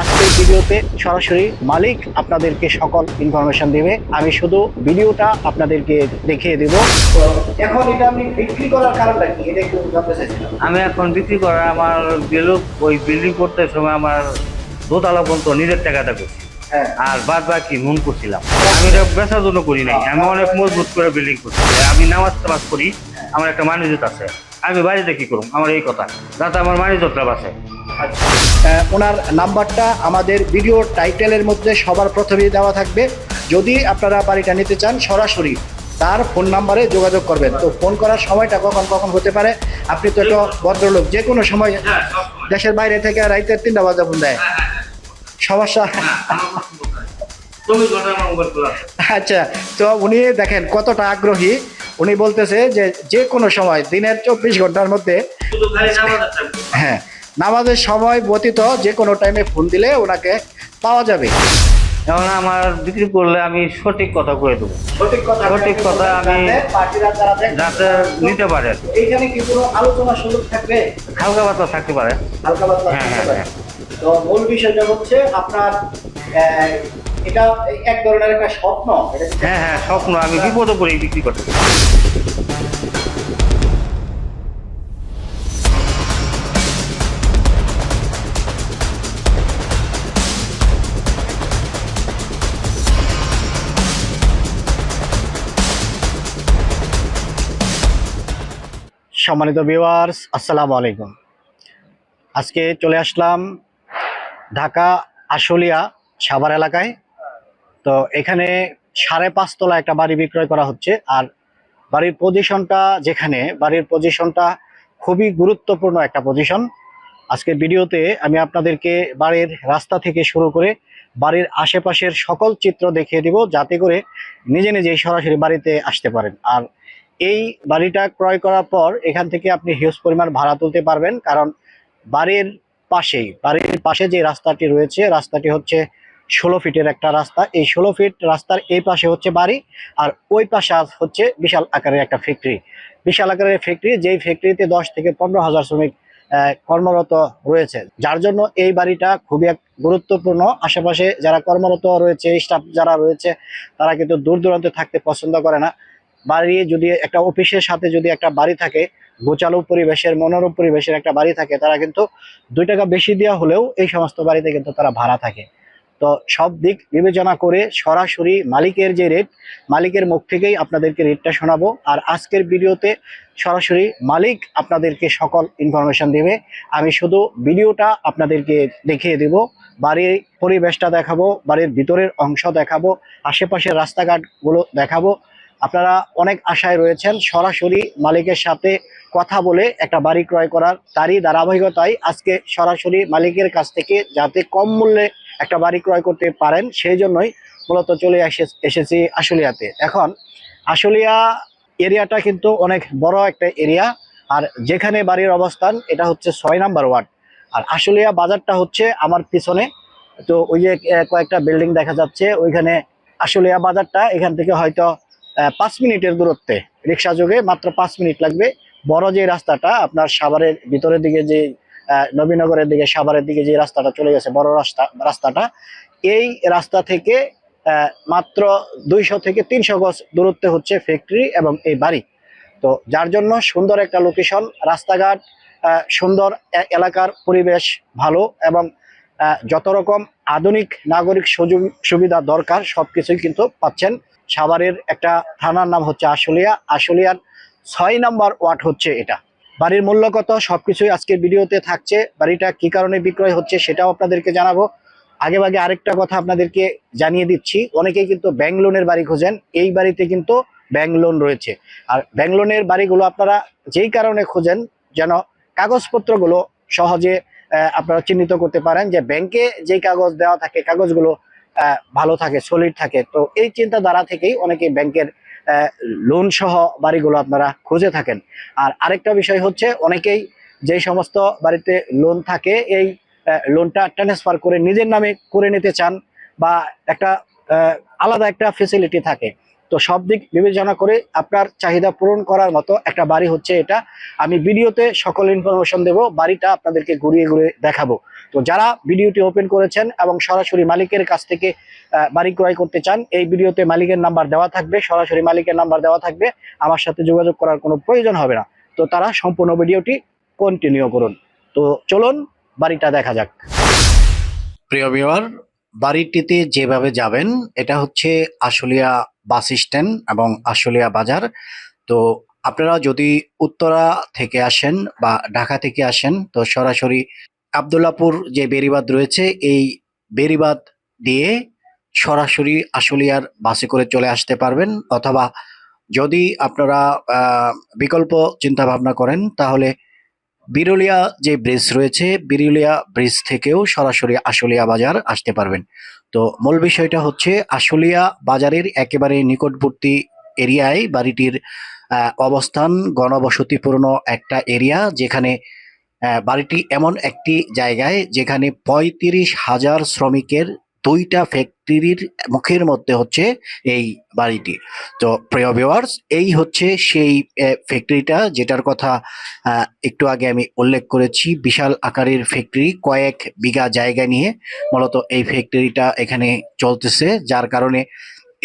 আজকের ভিডিওতে সরাসরি মালিক আপনাদেরকে সকল ইনফরমেশন দেবে। আমি শুধু ভিডিওটা আপনাদেরকে দেখিয়ে দেব। তো এখন এটা আপনি বিক্রি করার কারণটা কি, এটা একটু জানতে চাইছিলাম। আমি এখন বিক্রি করা আমার ওই বিল্ডিং করতে সময় আমার দোতলা পর্যন্ত নিজের টাকাটা করছি, হ্যাঁ, আর বাদ বাকি মন করছিলাম। আমি এটা বেচার জন্য করি নাই, আমি অনেক মজবুত করে বিল্ডিং করছি। আমি নামাজ টামাজ করি, আমার একটা মানিজত আছে। আমি বাড়িতে কি করুম, আমার এই কথা, যাতে আমার মানিজতটা বাঁচে। ওনার নাম্বারটা আমাদের ভিডিও টাইটেলের মধ্যে সবার প্রথমেই দেওয়া থাকবে। যদি আপনারা বাড়িটা নিতে চান সরাসরি তার ফোন নাম্বারে যোগাযোগ করবেন। তো ফোন করার সময়টা কখন কখন হতে পারে? আপনি তো একটা ভদ্রলোক, যে কোনো সময় দেশের বাইরে থেকে রাইতে 3টা বাজে ফোন দেয়, সমস্যা? আচ্ছা, তো উনি দেখেন কতটা আগ্রহী। উনি বলতেছে যে যে কোনো সময় দিনের 24 ঘন্টার মধ্যে, হ্যাঁ, নামাজের সময় ব্যতীত যে কোনো টাইমে ফোন দিলে ওনাকে পাওয়া যাবে। এখন আমার বিক্রি করলে আমি সঠিক কথা করে দেবো, সঠিক কথা আমি যাতে নিতে পারে। এইখানে কি কোনো আলোচনার সুযোগ থাকবে? হালকা পাতলা থাকতে পারে। হালকা পাতলা থাকতে পারে। তো মূল বিষয়টা হচ্ছে আপনার এটা এক ধরনের একটা স্বপ্ন। হ্যাঁ হ্যাঁ, স্বপ্ন। আমি বিপদে পড়ে বিক্রি করতে পারি। সম্মানিত ভিউয়ার্স, আসসালামু আলাইকুম। আজকে চলে আসলাম ঢাকা আশুলিয়া সাভার এলাকায়। তো এখানে 5.5 তলা একটা বাড়ি বিক্রয় করা হচ্ছে। আর বাড়ির পজিশনটা খুবই গুরুত্বপূর্ণ একটা পজিশন। আজকের ভিডিওতে আমি আপনাদেরকে বাড়ির রাস্তা থেকে শুরু করে বাড়ির আশেপাশের সকল চিত্র দেখিয়ে দিব, যাতে করে নিজে নিজেই সরাসরি বাড়িতে আসতে পারেন। আর এই বাড়িটা ক্রয় করার পর এখান থেকে আপনি হিউজ পরিমাণ ভাড়া তুলতে পারবেন। কারণ বাড়ির পাশে যে রাস্তাটি রয়েছে, রাস্তাটি হচ্ছে 16 ফিটের একটা রাস্তা। এই 16 ফিট রাস্তার এই পাশে হচ্ছে বাড়ি, আর ওই পাশে হচ্ছে বিশাল আকারের একটা ফ্যাক্টরি। যেই ফ্যাক্টরিতে 10 থেকে 15,000 শ্রমিক কর্মরত রয়েছে, যার জন্য এই বাড়িটা খুবই গুরুত্বপূর্ণ। আশেপাশে যারা কর্মরত রয়েছে, স্টাফ যারা রয়েছে, তারা কিন্তু দূর দূরান্তে থাকতে পছন্দ করে না। বাড়ি যদি একটা অফিসের সাথে যদি একটা বাড়ি থাকে, গোছালো পরিবেশের, মনোরম পরিবেশের একটা বাড়ি থাকে, তারা কিন্তু 2 টাকা বেশি দেওয়া হলেও এই সমস্ত বাড়িতে কিন্তু তারা ভাড়া থাকে। তো সব দিক বিবেচনা করে সরাসরি মালিকের মুখ থেকেই আপনাদেরকে রেটটা শোনাবো। আর আজকের ভিডিওতে সরাসরি মালিক আপনাদেরকে সকল ইনফরমেশন দেবে। আমি শুধু ভিডিওটা আপনাদেরকে দেখিয়ে দেব, বাড়ির পরিবেশটা দেখাবো, বাড়ির ভিতরের অংশ দেখাবো, আশেপাশের রাস্তাঘাটগুলো দেখাবো। আপনারা অনেক আশায় রয়েছেন সরাসরি মালিকের সাথে কথা বলে একটা বাড়ি ক্রয় করার। তারই ধারাবাহিকতায় আজকে সরাসরি মালিকের কাছ থেকে যাতে কম মূল্যে একটা বাড়ি ক্রয় করতে পারেন, সেই জন্যই মূলত চলে এসেছি আশুলিয়াতে। এখন আশুলিয়া এরিয়াটা কিন্তু অনেক বড় একটা এরিয়া। আর যেখানে বাড়ির অবস্থান, এটা হচ্ছে 6 নাম্বার ওয়ার্ড। আর আশুলিয়া বাজারটা হচ্ছে আমার পিছনে। তো ওই যে কয়েকটা বিল্ডিং দেখা যাচ্ছে, ওইখানে আশুলিয়া বাজারটা। এখান থেকে হয়তো 5 মিনিটের দূরত্বে, রিক্সা যোগে মাত্র 5 মিনিট লাগবে। বড় যে রাস্তাটা আপনার সাভারের ভিতরের দিকে, যে নবীনগরের দিকে, সাভারের দিকে যে রাস্তাটা চলে গেছে, বড় রাস্তাটা, এই রাস্তা থেকে মাত্র 200 থেকে 300 গজ দূরত্বে হচ্ছে ফ্যাক্টরি এবং এই বাড়ি। তো যার জন্য সুন্দর একটা লোকেশন, রাস্তাঘাট সুন্দর, এলাকার পরিবেশ ভালো, এবং যত রকম আধুনিক নাগরিক সুবিধা দরকার সবকিছুই কিন্তু পাচ্ছেন। সাভারের একটা থানার নাম হচ্ছে আশুলিয়ার 6 নাম্বার ওয়ার্ড হচ্ছে এটা। বাড়ির মূল্য কত, সবকিছুই আজকের ভিডিওতে থাকছে। বাড়িটা কি কারণে বিক্রয় হচ্ছে সেটাও আপনাদেরকে জানাবো। আগে আরেকটা কথা আপনাদেরকে জানিয়ে দিচ্ছি, অনেকেই কিন্তু ব্যাংক লোনের বাড়ি খোঁজেন। এই বাড়িতে কিন্তু ব্যাংক লোন রয়েছে। আর ব্যাংক লোনের বাড়িগুলো আপনারা যেই কারণে খোঁজেন, যেন কাগজপত্রগুলো সহজে আপনারা চিহ্নিত করতে পারেন যে ব্যাংকে যেই কাগজ দেওয়া থাকে, কাগজগুলো ভালো থাকে, সলিড থাকে। তো এই চিন্তাধারা থেকেই অনেকে ব্যাংকের লোন সহ বাড়িগুলো আপনারা খুঁজে থাকেন। আর আরেকটা বিষয় হচ্ছে, অনেকেই যে সমস্ত বাড়িতে লোন থাকে, এই লোনটা ট্রান্সফার করে নিজের নামে করে নিতে চান, বা একটা আলাদা একটা ফেসিলিটি থাকে। তো সব দিক বিবেচনা করে আপনার চাহিদা পূরণ করার মতো একটা বাড়ি হচ্ছে এটা। আমি ভিডিওতে সকল ইনফরমেশন দেব, বাড়িটা আপনাদেরকে ঘুরিয়ে ঘুরিয়ে দেখাবো। তো যারা ভিডিওটি ওপেন করেছেন এবং সরাসরি মালিকের কাছ থেকে বাড়ি ক্রয় করতে চান, এই ভিডিওতে মালিকের নাম্বার দেওয়া থাকবে, সরাসরি মালিকের নাম্বার দেওয়া থাকবে, আমার সাথে যোগাযোগ করার কোনো প্রয়োজন হবে না। তো তারা সম্পূর্ণ ভিডিওটি কন্টিনিউ করুন। তো চলুন বাড়িটা দেখা যাক। প্রিয় ভিউয়ার, বাড়িটিতে যেভাবে যাবেন এটা হচ্ছে আশুলিয়া বাস স্ট্যান্ড এবং আশুলিয়া বাজার। তো আপনারা যদি উত্তরা থেকে আসেন বা ঢাকা থেকে আসেন তো সরাসরি আবদুল্লাপুর যে বেড়িবাঁধ রয়েছে এই বেড়িবাঁধ দিয়ে সরাসরি আশুলিয়ার বাসে করে চলে আসতে পারবেন, অথবা যদি আপনারা বিকল্প চিন্তা ভাবনা করেন তাহলে বিরুলিয়া যে ব্রিজ রয়েছে বিরুলিয়া ব্রিজ থেকেও সরাসরি আশুলিয়া বাজার আসতে পারবেন। তো মূল বিষয়টা হচ্ছে আশুলিয়া বাজারের একেবারে নিকটবর্তী এরিয়ায় বাড়িটির অবস্থান। ঘনবসতিপূর্ণ একটা এরিয়া, যেখানে বাড়িটি এমন একটি জায়গায় যেখানে ৩৫,০০০ শ্রমিকের ২টা ফ্যাক্টরির মুখের মধ্যে হচ্ছে এই বাড়িটি। তো প্রিয় ভিউয়ার্স, এই হচ্ছে সেই ফ্যাক্টরিটা যেটার কথা একটু আগে আমি উল্লেখ করেছি। বিশাল আকারের ফ্যাক্টরি, কয়েক বিঘা জায়গা নিয়ে মূলত এই ফ্যাক্টরিটা এখানে চলতেছে, যার কারণে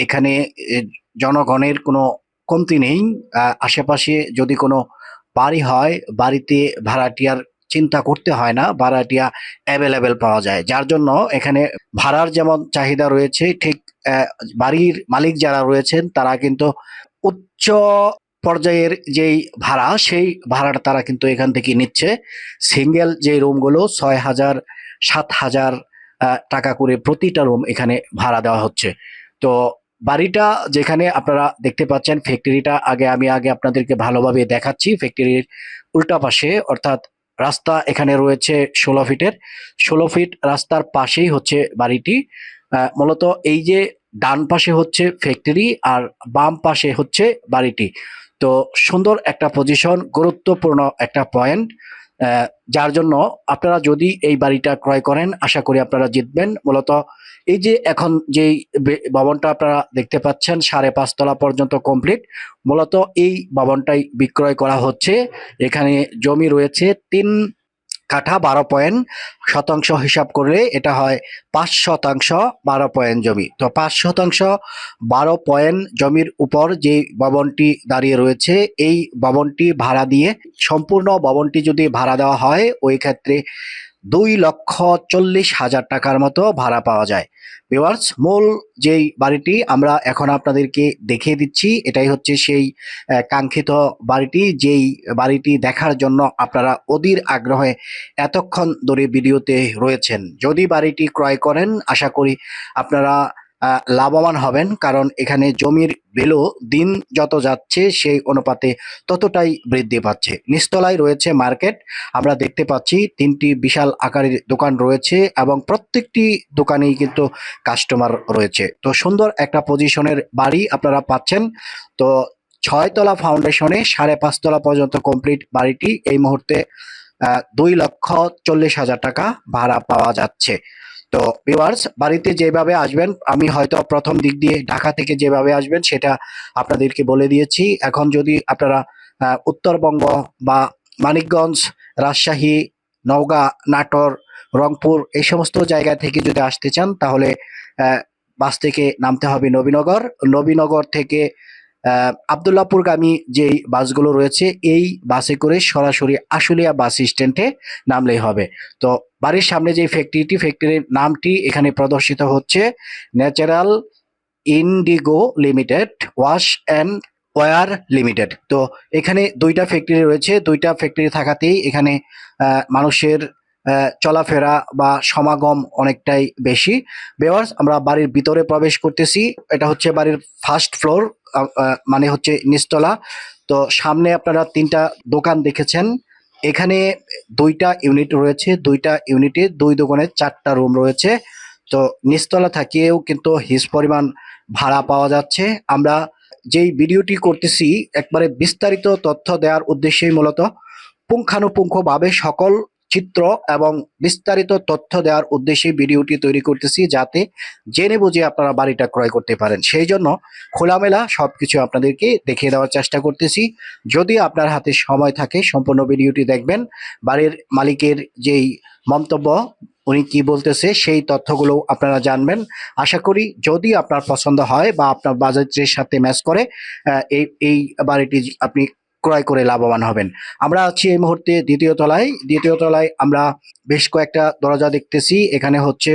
এখানে জনগণের কোনো কমতি নেই। আশেপাশে যদি কোনো বাড়ি হয়, বাড়িতে ভাড়াটিয়ার চিন্তা করতে হয় না, ভাড়াটিয়া অ্যাভেলেবেল পাওয়া যায়, যার জন্য এখানে ভাড়ার যেমন চাহিদা রয়েছে ঠিক বাড়ির মালিক যারা রয়েছেন তারা কিন্তু উচ্চ পর্যায়ের যেই ভাড়া সেই ভাড়াটা তারা কিন্তু এখান থেকে নিচ্ছে। সিঙ্গেল যে রুমগুলো ৬,০০০ ৭,০০০ টাকা করে প্রতিটা রুম এখানে ভাড়া দেওয়া হচ্ছে। তো বাড়িটা যেখানে আপনারা দেখতে পাচ্ছেন ফ্যাক্টরিটা আমি আগে আপনাদেরকে ভালোভাবে দেখাচ্ছি। ফ্যাক্টরির উল্টা পাশে অর্থাৎ রাস্তা এখানে রয়েছে ১৬ ফিটের, ১৬ ফিট রাস্তার পাশেই হচ্ছে বাড়িটি। মূলত এই যে ডান পাশে হচ্ছে ফ্যাক্টরি আর বাম পাশে হচ্ছে বাড়িটি। তো সুন্দর একটা পজিশন, গুরুত্বপূর্ণ একটা পয়েন্ট, যার জন্য আপনারা যদি এই বাড়িটা ক্রয় করেন আশা করি আপনারা জিতবেন। মূলত এই যে এখন যেই ভবনটা আপনারা দেখতে পাচ্ছেন ৫.৫ তলা পর্যন্ত কমপ্লিট, মূলত এই ভবনটাই বিক্রয় করা হচ্ছে। এখানে জমি রয়েছে ৩ কাঠা ১২ পয়েন্ট, শতাংশ হিসাব করলে এটা হয় ৫% ১২ পয়েন্ট জমি। তো ৫% ১২ পয়েন্ট জমির উপর যে ভবনটি দাঁড়িয়ে রয়েছে এই ভবনটি ভাড়া দিয়ে, সম্পূর্ণ ভবনটি যদি ভাড়া দেওয়া হয় ওই ক্ষেত্রে ২,৪০,০০০ টাকার মতো ভাড়া পাওয়া যায়। ভিউয়ার্স, মূল যেই বাড়িটি আমরা এখন আপনাদেরকে দেখিয়ে দিচ্ছি এটাই হচ্ছে সেই কাঙ্ক্ষিত বাড়িটি, যেই বাড়িটি দেখার জন্য আপনারা অধীর আগ্রহে এতক্ষণ ধরে ভিডিওতে রয়েছেন। যদি বাড়িটি ক্রয় করেন আশা করি আপনারা লাভবান হবেন, কারণ এখানে জমির ভ্যালু দিন যত যাচ্ছে সেই অনুপাতে ততটাই বৃদ্ধি পাচ্ছে। নিচতলায় রয়েছে মার্কেট, আমরা দেখতে পাচ্ছি ৩টি বিশাল আকারের দোকান রয়েছে এবং প্রত্যেকটি দোকানেই কিন্তু কাস্টমার রয়েছে। তো সুন্দর একটা পজিশনের বাড়ি আপনারা পাচ্ছেন। তো ৬ তলা ফাউন্ডেশনে ৫.৫ তলা পর্যন্ত কমপ্লিট বাড়িটি এই মুহূর্তে ২,৪০,০০০ টাকা ভাড়া পাওয়া যাচ্ছে। তো ভিউয়ার্স, বাড়িতে যেভাবে আসবেন, আমি হয়তো প্রথম দিক দিয়ে ঢাকা থেকে যেভাবে আসবেন সেটা আপনাদেরকে বলে দিয়েছি। এখন যদি আপনারা উত্তরবঙ্গ বা মানিকগঞ্জ, রাজশাহী, নওগাঁ, নাটোর, রংপুর এই সমস্ত জায়গা থেকে যদি আসতে চান তাহলে বাস থেকে নামতে হবে নবীনগর। নবীনগর থেকে আবদুল্লাপুরগামী যেই বাসগুলো রয়েছে এই বাসে করে সরাসরি আশুলিয়া বাস স্ট্যান্ডে নামলেই হবে। তো বাড়ির সামনে যে ফ্যাক্টরির নামটি এখানে প্রদর্শিত হচ্ছে Natural Indigo Limited Wash and Wear Limited. তো এখানে ২টা ফ্যাক্টরি রয়েছে, ২টা ফ্যাক্টরি থাকাতেই এখানে মানুষের চলাফেরা বা সমাগম অনেকটাই বেশি। ভিউয়ার্স, আমরা বাড়ির ভিতরে প্রবেশ করতেছি। এটা হচ্ছে বাড়ির ফার্স্ট ফ্লোর, মানে হচ্ছে নিচতলা। তো সামনে আপনারা ৩টা দোকান দেখেছেন, এখানে ২টা ইউনিট রয়েছে, ২টা ইউনিটে ২ দোকানে ৪টা রুম রয়েছে। তো নিচতলা থাকিয়েও কিন্তু হিউজ পরিমাণ ভাড়া পাওয়া যাচ্ছে। আমরা যেই ভিডিওটি করতেছি একবারে বিস্তারিত তথ্য দেওয়ার উদ্দেশ্যেই মূলত পুঙ্খানুপুঙ্খভাবে সকল চিত্র এবং বিস্তারিত তথ্য দেওয়ার উদ্দেশ্যে ভিডিওটি তৈরি করতেছি, যাতে জেনে বুঝে আপনারা বাড়িটা ক্রয় করতে পারেন। সেই জন্য খোলামেলা সবকিছু আপনাদেরকে দেখিয়ে দেওয়ার চেষ্টা করতেছি। যদি আপনার হাতে সময় থাকে সম্পূর্ণ ভিডিওটি দেখবেন। বাড়ির মালিকের যেই মন্তব্য, উনি কি বলতেছে, সেই তথ্যগুলো আপনারা জানবেন। আশা করি যদি আপনার পছন্দ হয় বা আপনার বাজেটের সাথে ম্যাচ করে, এই এই বাড়িটি আপনি ক্রয় করে লাভবান হবেন। আমরা আছি এই মুহূর্তে দ্বিতীয় তলায় আমরা বেশ কয়েকটা দরজা দেখতেছি। এখানে হচ্ছে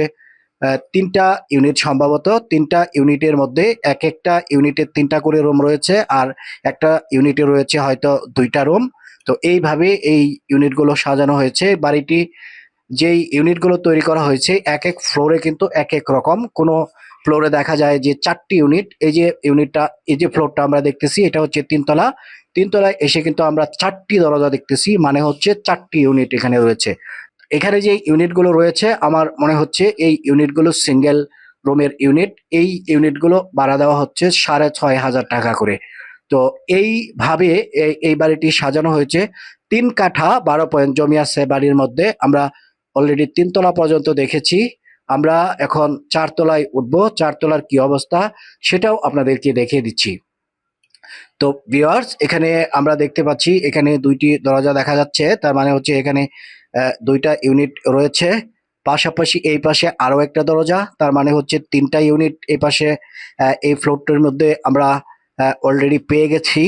3টা ইউনিট, সম্ভবত 3টা ইউনিটের মধ্যে এক একটা ইউনিটের 3টা করে রুম রয়েছে, আর একটা ইউনিটে রয়েছে হয়তো 2টা রুম। তো এইভাবে এই ইউনিটগুলো সাজানো হয়েছে। বাড়িটি যেই ইউনিটগুলো তৈরি করা হয়েছে এক এক ফ্লোরে কিন্তু এক এক রকম। কোনো ফ্লোরে দেখা যায় যে 4টি ইউনিট। এই যে ইউনিটটা, এই যে ফ্লোরটা আমরা দেখতেছি, এটা হচ্ছে 3তলা। 3তলায় এসে কিন্তু আমরা 4টি দরজা দেখতেছি, মানে হচ্ছে 4টি ইউনিট এখানে রয়েছে। এখানে যে ইউনিটগুলো রয়েছে আমার মনে হচ্ছে এই ইউনিটগুলো সিঙ্গেল রুমের ইউনিট। এই ইউনিটগুলো ভাড়া দেওয়া হচ্ছে 6,500 টাকা করে। তো এইভাবে এই বাড়িটি সাজানো হয়েছে। 3 কাঠা 12 পয়েন্ট জমি আছে বাড়ির মধ্যে। আমরা অলরেডি 3তলা পর্যন্ত দেখেছি। আমরা এখন 4তলায় উঠবো। 4তলার কি অবস্থা সেটাও আপনাদেরকে দেখিয়ে দিচ্ছি। তো ভিউয়ার্স, এখানে আমরা দেখতে পাচ্ছি এখানে 2টি দরজা দেখা যাচ্ছে। তার মানে হচ্ছে এখানে 2টা ইউনিট রয়েছে। পাশাপাশি এই পাশে আরো একটা দরজা, তার মানে হচ্ছে 3টা ইউনিট এই পাশে এই ফ্লোরটার মধ্যে আমরা অলরেডি পেয়ে গেছি।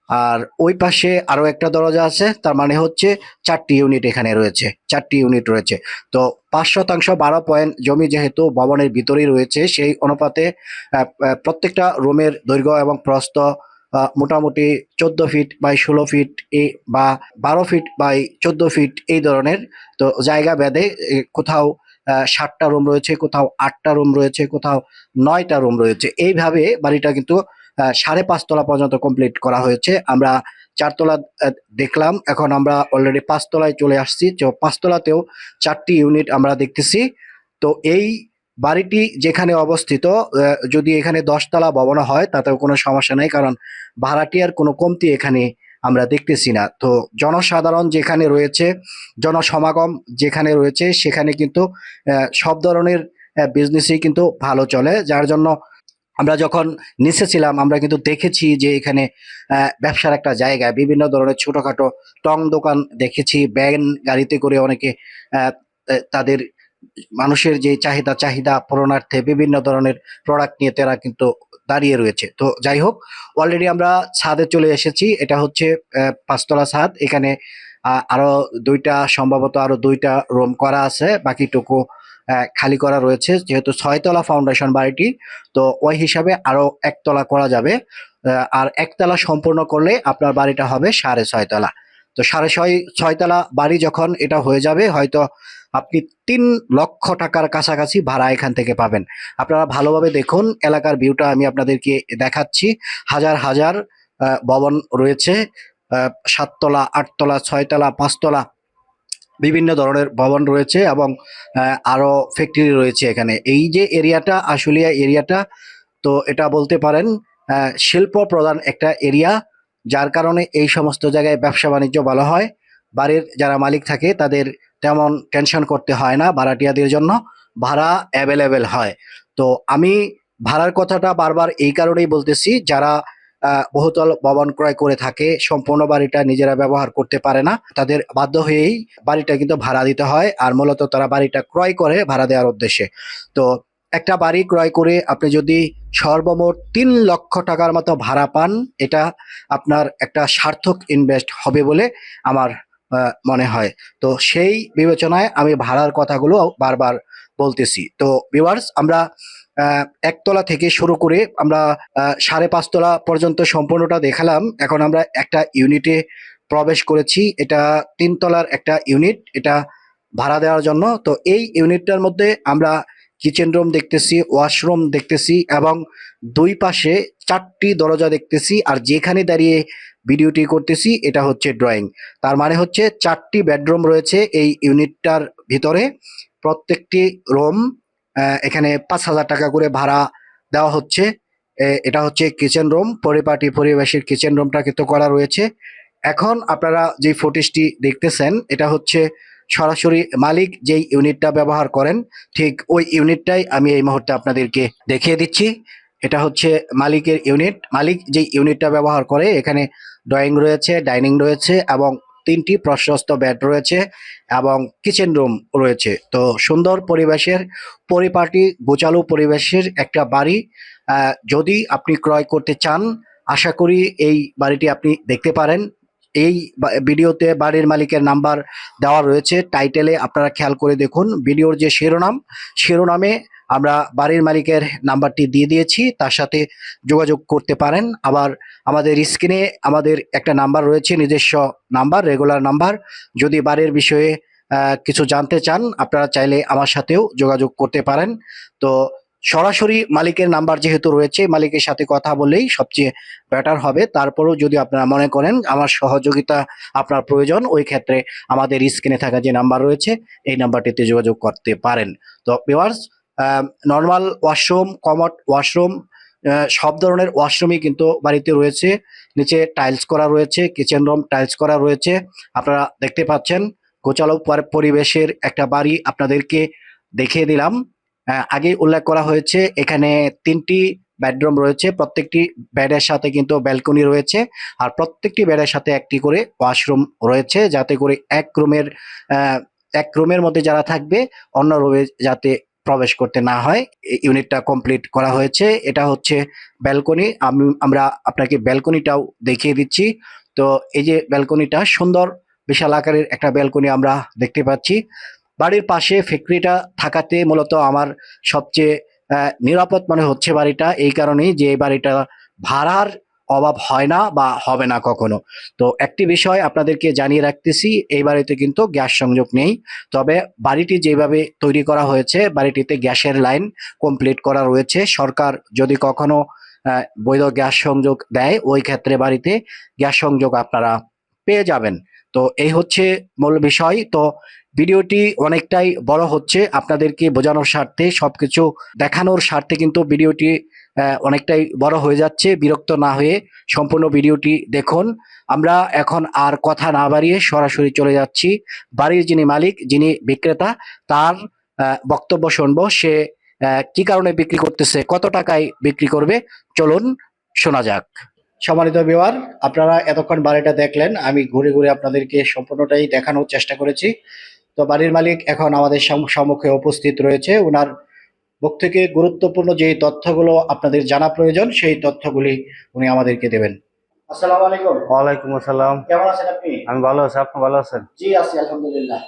আর ওই পাশে আরো একটা দরজা আছে, তার মানে হচ্ছে 4টি ইউনিট এখানে রয়েছে। 4টি ইউনিট রয়েছে। তো 5% 12 পয়েন্ট জমি যেহেতু ভবনের ভিতরেই রয়েছে, সেই অনুপাতে প্রত্যেকটা রুমের দৈর্ঘ্য এবং প্রস্থ মোটামুটি 14 ফিট বাই 16 ফিট বা 12 ফিট বাই 14 ফিট এই ধরনের। তো জায়গা ভেদে কোথাও 7টা রুম রয়েছে, কোথাও 8টা রুম রয়েছে, কোথাও 9টা রুম রয়েছে। এইভাবে বাড়িটা কিন্তু 5.5 তলা পর্যন্ত কমপ্লিট করা হয়েছে। আমরা 4তলা দেখলাম, এখন আমরা অলরেডি 5তলায় চলে আসছি। তো 5তলাতেও 4টি ইউনিট আমরা দেখতেছি। তো এই বাড়িটি যেখানে অবস্থিত, যদি এখানে 10তলা ভবন হয় তাতেও কোনো সমস্যা নেই, কারণ ভাড়াটিয়ার কোনো কমতি এখানে আমরা দেখতেছি না। তো জনসাধারণ যেখানে রয়েছে, জনসমাগম যেখানে রয়েছে, সেখানে কিন্তু সব ধরনের বিজনেসই কিন্তু ভালো চলে। যার জন্য আমরা যখন নিচে ছিলাম আমরা কিন্তু দেখেছি যে এখানে ব্যবসার একটা জায়গা, বিভিন্ন ধরনের ছোটখাটো টং দোকান দেখেছি। ভ্যান গাড়িতে করে অনেকে তাদের মানুষের যে চাহিদা পূরণার্থে বিভিন্ন ধরনের প্রোডাক্ট নিয়ে তারা কিন্তু দাঁড়িয়ে রয়েছে। তো যাই হোক, অলরেডি আমরা ছাদে চলে এসেছি। এটা হচ্ছে 5তলা ছাদ। এখানে আরো 2টা, সম্ভবত আরো 2টা রুম করা আছে, বাকিটুকু খালি করা রয়েছে। যেহেতু 6তলা ফাউন্ডেশন বাড়িটি, তো ওই হিসাবে আরো 1তলা করা যাবে। আর 1তলা সম্পূর্ণ করলে আপনার বাড়িটা হবে 6.5 তলা। তো 6.5 তলা বাড়ি যখন এটা হয়ে যাবে, হয়তো আপনি 3 লক্ষ টাকার কাছাকাছি ভাড়া এখান থেকে পাবেন। আপনারা ভালোভাবে দেখুন, এলাকার ভিউটা আমি আপনাদেরকে দেখাচ্ছি। হাজার হাজার ভবন রয়েছে, 7তলা, 8তলা, 6তলা, 5তলা বিভিন্ন ধরনের ভবন রয়েছে, এবং আরো ফ্যাক্টরি রয়েছে এখানে। এই যে এরিয়াটা, আশুলিয়া এরিয়াটা, তো এটা বলতে পারেন শিল্প প্রধান একটা এরিয়া, যার কারণে এই সমস্ত জায়গায় ব্যবসা বাণিজ্য ভালো হয়। বাড়ির যারা মালিক থাকে তাদের তেমন টেনশন করতে হয় না, ভাড়াটিয়াদের জন্য ভাড়া অ্যাভেলেবেল হয়। তো আমি ভাড়ার কথাটা বারবার এই কারণেই বলতেছি, যারা বহুতল ভবন ক্রয় করে থাকে, সম্পূর্ণ বাড়িটা নিজেরা ব্যবহার করতে পারে না, তাদের বাধ্য হয়েই বাড়িটা কিন্তু ভাড়া দিতে হয়। আর মূলত তারা বাড়িটা ক্রয় করে ভাড়া দেওয়ার উদ্দেশ্যে। তো একটা বাড়ি ক্রয় করে আপনি যদি সর্বমোট 3 লক্ষ টাকার মতো ভাড়া পান, এটা আপনার একটা সার্থক ইনভেস্ট হবে বলে আমার মনে হয়। তো সেই বিবেচনায় আমি ভাড়ার কথাগুলো বারবার বলতেছি। তো ভিউয়ার্স, আমরা 1তলা থেকে শুরু করে আমরা 5.5 তলা পর্যন্ত সম্পূর্ণটা দেখালাম। এখন আমরা একটা ইউনিটে প্রবেশ করেছি। এটা 3তলার একটা ইউনিট, এটা ভাড়া দেওয়ার জন্য। তো এই ইউনিটটার মধ্যে আমরা কিচেন রুম দেখতেছি, ওয়াশরুম দেখতেছি, এবং 2 পাশে 4টি দরজা দেখতেছি। আর যেখানে দাঁড়িয়ে ভিডিওটি করতেছি এটা হচ্ছে ড্রয়িং। তার মানে হচ্ছে 4টি বেডরুম রয়েছে এই ইউনিটটার ভিতরে। প্রত্যেকটি রুম এখানে 5,000 টাকা করে ভাড়া দেওয়া হচ্ছে। এটা হচ্ছে কিচেন রুম, পরিপাটি পরিবেশের কিচেন রুমটা কিন্তু করা রয়েছে। এখন আপনারা যে ফুটেজটি দেখতেছেন এটা হচ্ছে সরাসরি মালিক যেই ইউনিটটা ব্যবহার করেন ঠিক ওই ইউনিটটাই আমি এই মুহূর্তে আপনাদেরকে দেখিয়ে দিচ্ছি। এটা হচ্ছে মালিকের ইউনিট। মালিক যেই ইউনিটটা ব্যবহার করে এখানে ড্রয়িং রয়েছে, ডাইনিং রয়েছে এবং 3টি প্রশস্ত বেড রয়েছে এবং কিচেন রুম রয়েছে। তো সুন্দর পরিবেশের, পরিপাটি গোছালো পরিবেশের একটা বাড়ি যদি আপনি ক্রয় করতে চান, আশা করি এই বাড়িটি আপনি দেখতে পারেন। এই ভিডিওতে বাড়ির মালিকের নাম্বার দেওয়া রয়েছে টাইটেলে, আপনারা খেয়াল করে দেখুন। ভিডিওর যে শিরোনামে আমরা বাড়ির মালিকের নাম্বারটি দিয়ে দিয়েছি, তার সাথে যোগাযোগ করতে পারেন। আবার আমাদের স্ক্রিনে আমাদের একটা নাম্বার রয়েছে, নিজস্ব নাম্বার, রেগুলার নাম্বার। যদি বাড়ির বিষয়ে কিছু জানতে চান আপনারা চাইলে আমার সাথেও যোগাযোগ করতে পারেন। তো সরাসরি মালিকের নাম্বার যেহেতু রয়েছে, মালিকের সাথে কথা বললেই সবচেয়ে বেটার হবে। তারপরেও যদি আপনারা মনে করেন আমার সহযোগিতা আপনার প্রয়োজন, ওই ক্ষেত্রে আমাদের স্ক্রিনে থাকা যে নাম্বার রয়েছে এই নাম্বারটিতে যোগাযোগ করতে পারেন। তো viewers, normal washroom, commode washroom, সব ধরনের ওয়াশরুমই কিন্তু বাড়িতে রয়েছে। নিচে টাইলস করা রয়েছে, কিচেন রুম টাইলস করা রয়েছে। আপনারা দেখতে পাচ্ছেন গোছালো পরিবেশের একটা বাড়ি আপনাদেরকে দেখিয়ে দিলাম। আগে উল্লেখ করা হয়েছে এখানে 3টি বেডরুম রয়েছে, প্রত্যেকটি বেডের সাথে কিন্তু ব্যালকনি রয়েছে, আর প্রত্যেকটি বেডের সাথে একটি করে ওয়াশরুম রয়েছে, যাতে করে এক রুমের মধ্যে যারা থাকবে অন্য রুমে যাতে প্রবেশ করতে না হয়। ইউনিটটা কমপ্লিট করা হয়েছে। এটা হচ্ছে ব্যালকনি। আমরা আপনাকে ব্যালকনিটাও দেখিয়ে দিচ্ছি। তো এই যে ব্যালকনিটা সুন্দর, বিশাল আকারের একটা ব্যালকনি আমরা দেখতে পাচ্ছি। বাড়ির পাশে ফ্যাক্টরিটা থাকাতে মূলত আমার সবচেয়ে নিরাপদ মনে হচ্ছে বাড়িটা, এই কারণেই যে এই বাড়িটা ভাড়ার অভাব হয় না বা হবে না কখনো। তো একটি বিষয় আপনাদেরকে জানিয়ে রাখতেছি, এই বাড়িতে কিন্তু গ্যাস সংযোগ নেই। তবে বাড়িটি যেভাবে তৈরি করা হয়েছে, বাড়িটিতে গ্যাসের লাইন কমপ্লিট করা রয়েছে। সরকার যদি কখনো বৈধ গ্যাস সংযোগ দেয়, ওই ক্ষেত্রে বাড়িতে গ্যাস সংযোগ আপনারা পেয়ে যাবেন। তো এই হচ্ছে মূল বিষয়। তো ভিডিওটি অনেকটাই বড় হচ্ছে, আপনাদেরকে বোঝানোর স্বার্থে, সবকিছু দেখানোর স্বার্থে কিন্তু ভিডিওটি অনেকটাই বড় হয়ে যাচ্ছে। বিরক্ত না হয়ে সম্পূর্ণ ভিডিওটি দেখুন। আমরা এখন আর কথা না বাড়িয়ে সরাসরি চলে যাচ্ছি বাড়ির যিনি মালিক, যিনি বিক্রেতা, তার বক্তব্য শুনবো। সে কি কারণে বিক্রি করতেছে, কত টাকায় বিক্রি করবে, চলুন শোনা যাক। সম্মানিত ভিউয়ার, আপনারা এতক্ষণ বাড়িটা দেখলেন, আমি ঘুরে ঘুরে আপনাদেরকে সম্পূর্ণটাই দেখানোর চেষ্টা করেছি। তো বাড়ির মালিক এখন আমাদের সম্মুখে উপস্থিত রয়েছে। ওনার মুখ থেকে গুরুত্বপূর্ণ যে তথ্যগুলো আপনাদের জানা প্রয়োজন, সেই তথ্যগুলি উনি আমাদেরকে দেবেন। আসসালামু আলাইকুম। ওয়ালাইকুম আসসালাম। কেমন আছেন আপনি? আমি ভালো আছি, আপনি ভালো আছেন? জি আছি আলহামদুলিল্লাহ।